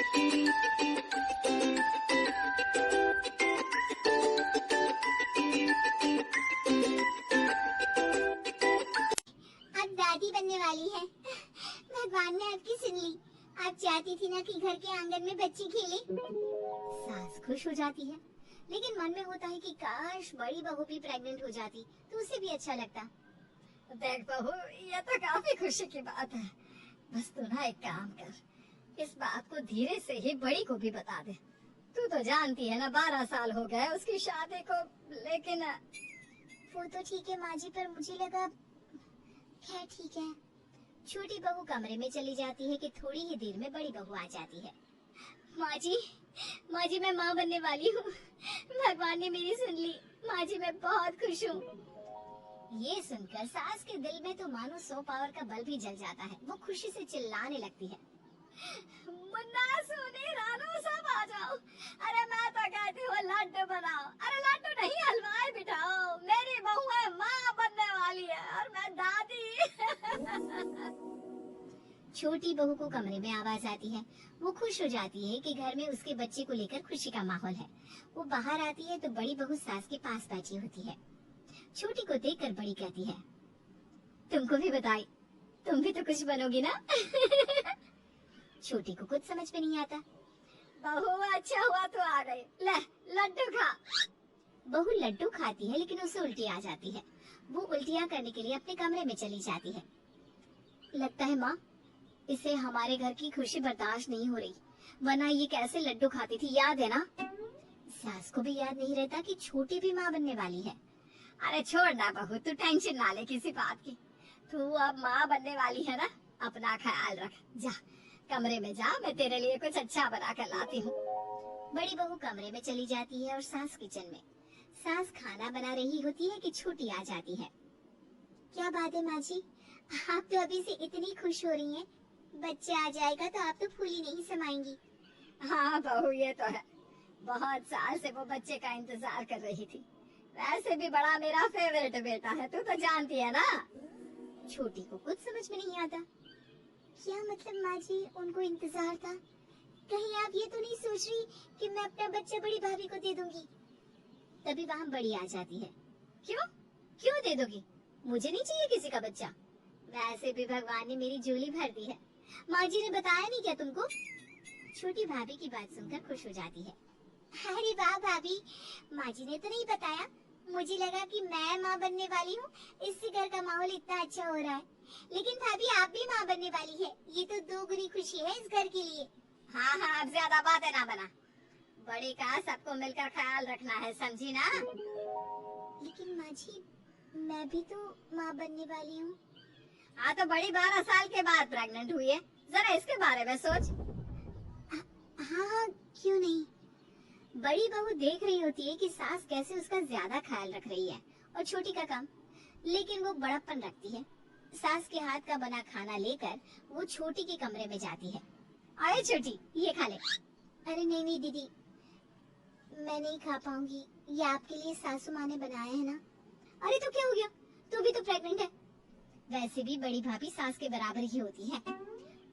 आप दादी बनने वाली है। भगवान ने आपकी सुन ली। आप चाहती थी ना कि घर के आंगन में बच्चे खेले। सास खुश हो जाती है, लेकिन मन में होता है कि काश बड़ी बहू भी प्रेग्नेंट हो जाती तो उसे भी अच्छा लगता। देख बहू, ये तो काफी खुशी की बात है। बस तू ना एक काम कर, इस बात को धीरे से ही बड़ी को भी बता दे। तू तो जानती है ना, 12 साल हो गए उसकी शादी को। लेकिन वो तो ठीक है माँ जी, पर मुझे लगा खैर ठीक है। छोटी बहू कमरे में चली जाती है कि थोड़ी ही देर में बड़ी बहू आ जाती है। माँ जी मैं माँ बनने वाली हूँ। भगवान ने मेरी सुन ली। माँ जी मैं बहुत खुश हूँ। ये सुनकर सास के दिल में तो मानो 100 पावर का बल्ब ही जल जाता है। वो खुशी से चिल्लाने लगती है, मुन्ना सोनी रानू सब आ जाओ। अरे मैं तो कहती हूँ लड्डू बनाओ। अरे लड्डू नहीं, हलवाई बिठाओ। मेरी बहू है माँ बनने वाली है और मैं दादी। छोटी बहू को कमरे में आवाज आती है। वो खुश हो जाती है कि घर में उसके बच्चे को लेकर खुशी का माहौल है। वो बाहर आती है तो बड़ी बहू सास के पास बैठी होती है। छोटी को देखकर बड़ी कहती है, तुमको भी बताई, तुम भी तो कुछ बनोगी ना। छोटी को कुछ समझ में नहीं आता। बहू अच्छा हुआ तो आ गई, ले लड्डू खा। बहू लड्डू खाती है लेकिन उसे उल्टी आ जाती है। वो उल्टियाँ करने के लिए अपने कमरे में चली जाती है। लगता है माँ, इसे हमारे घर की खुशी बर्दाश्त नहीं हो रही, वरना ये कैसे लड्डू खाती थी, याद है ना। सास को भी याद नहीं रहता कि छोटी भी माँ बनने वाली है। अरे छोड़ ना बहू, तू टेंशन ना ले किसी बात की। तू अब माँ बनने वाली है ना, अपना ख्याल रख। जा कमरे में जा, मैं तेरे लिए कुछ अच्छा बना कर लाती हूँ। बड़ी बहू कमरे में चली जाती है और सास किचन में। सास खाना बना रही होती है कि छोटी आ जाती है। क्या बात है माँ जी, आप तो अभी से इतनी खुश हो रही हैं। बच्चा आ जाएगा तो आप तो फूली नहीं समाएंगी। हाँ बहू, ये तो है। बहुत साल से वो बच्चे का इंतजार कर रही थी। वैसे भी बड़ा मेरा फेवरेट बेटा है, तू तो जानती है ना। छोटी को कुछ समझ में नहीं आता। क्या मतलब माँ जी, उनको इंतजार था? कहीं आप ये तो नहीं सोच रही कि मैं अपना बच्चा बड़ी भाभी को दे दूंगी? तभी वहाँ बड़ी आ जाती है। क्यों दे दोगी? मुझे नहीं चाहिए किसी का बच्चा। वैसे भी भगवान ने मेरी झोली भर दी है। माँ जी ने बताया नहीं क्या तुमको? छोटी भाभी की बात सुनकर खुश हो जाती है। अरे वाह भाभी, माँ जी ने तो नहीं बताया। मुझे लगा कि मैं माँ बनने वाली हूँ, इससे घर का माहौल इतना अच्छा हो रहा है। लेकिन भाभी आप भी माँ बनने वाली है, ये तो दोगुनी खुशी है इस घर के लिए। हाँ, अब ज्यादा बातें ना बना। बड़ी का सबको मिलकर ख्याल रखना है, समझी ना। लेकिन माँ जी, मैं भी तो माँ बनने वाली हूँ। हाँ तो बड़ी 12 साल के बाद प्रेग्नेंट हुई है, जरा इसके बारे में सोच। हाँ, क्यों नहीं। बड़ी बहू देख रही होती है कि सास कैसे उसका ज्यादा ख्याल रख रही है और छोटी का कम, लेकिन वो बड़प्पन रखती है। सास के हाथ का बना खाना लेकर वो छोटी के कमरे में जाती है। अरे छोटी, ये खा ले। अरे नहीं दीदी, मैं नहीं खा पाऊंगी, ये आपके लिए सासू माँ ने बनाया है ना। अरे तो क्या हो गया, तू भी तो प्रेग्नेंट है। वैसे भी बड़ी भाभी सास के बराबर ही होती है।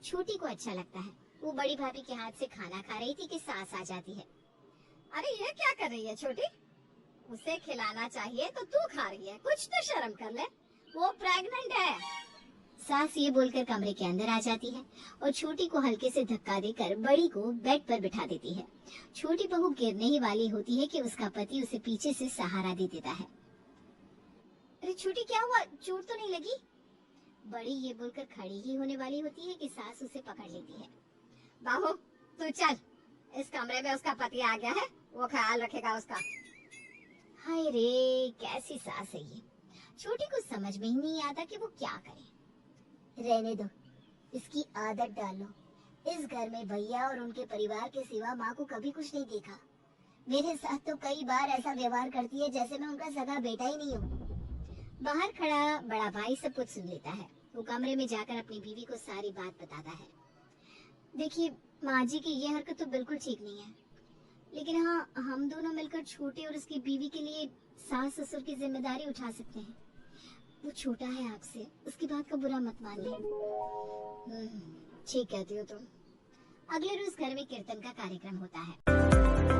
छोटी को अच्छा लगता है। वो बड़ी भाभी के हाथ से खाना खा रही थी कि सास आ जाती है। अरे ये क्या कर रही है छोटी? उसे खिलाना चाहिए तो तू खा रही है, कुछ तो शर्म कर ले, वो प्रेग्नेंट है। सास ये बोलकर कमरे के अंदर आ जाती है और छोटी को हल्के से धक्का देकर बड़ी को बेड पर बिठा देती है। छोटी बहू गिरने ही वाली होती है कि उसका पति उसे पीछे से सहारा दे देता है। अरे छोटी क्या हुआ, चोट तो नहीं लगी? बड़ी ये बोलकर खड़ी ही होने वाली होती है कि सास उसे पकड़ लेती है। बहू तू चल, इस कमरे में उसका पति आ गया है, वो ख्याल रखेगा उसका। हाय रे, कैसी सास है ये। छोटी को समझ में ही नहीं आता कि वो क्या करे। रहने दो, इसकी आदत डालो। इस घर में भैया और उनके परिवार के सिवा माँ को कभी कुछ नहीं देखा। मेरे साथ तो कई बार ऐसा व्यवहार करती है जैसे मैं उनका सगा बेटा ही नहीं हूँ। बाहर खड़ा बड़ा भाई सब कुछ सुन लेता है। वो कमरे में जाकर अपनी बीवी को सारी बात बताता है। देखिए माँ जी की ये हरकत तो बिल्कुल ठीक नहीं है, लेकिन हाँ, हम दोनों मिलकर छोटे और उसकी बीवी के लिए सास ससुर की जिम्मेदारी उठा सकते हैं। वो छोटा है आपसे, उसकी बात का बुरा मत मान ले। ठीक कहती हो तुम। अगले रोज घर में कीर्तन का कार्यक्रम होता है।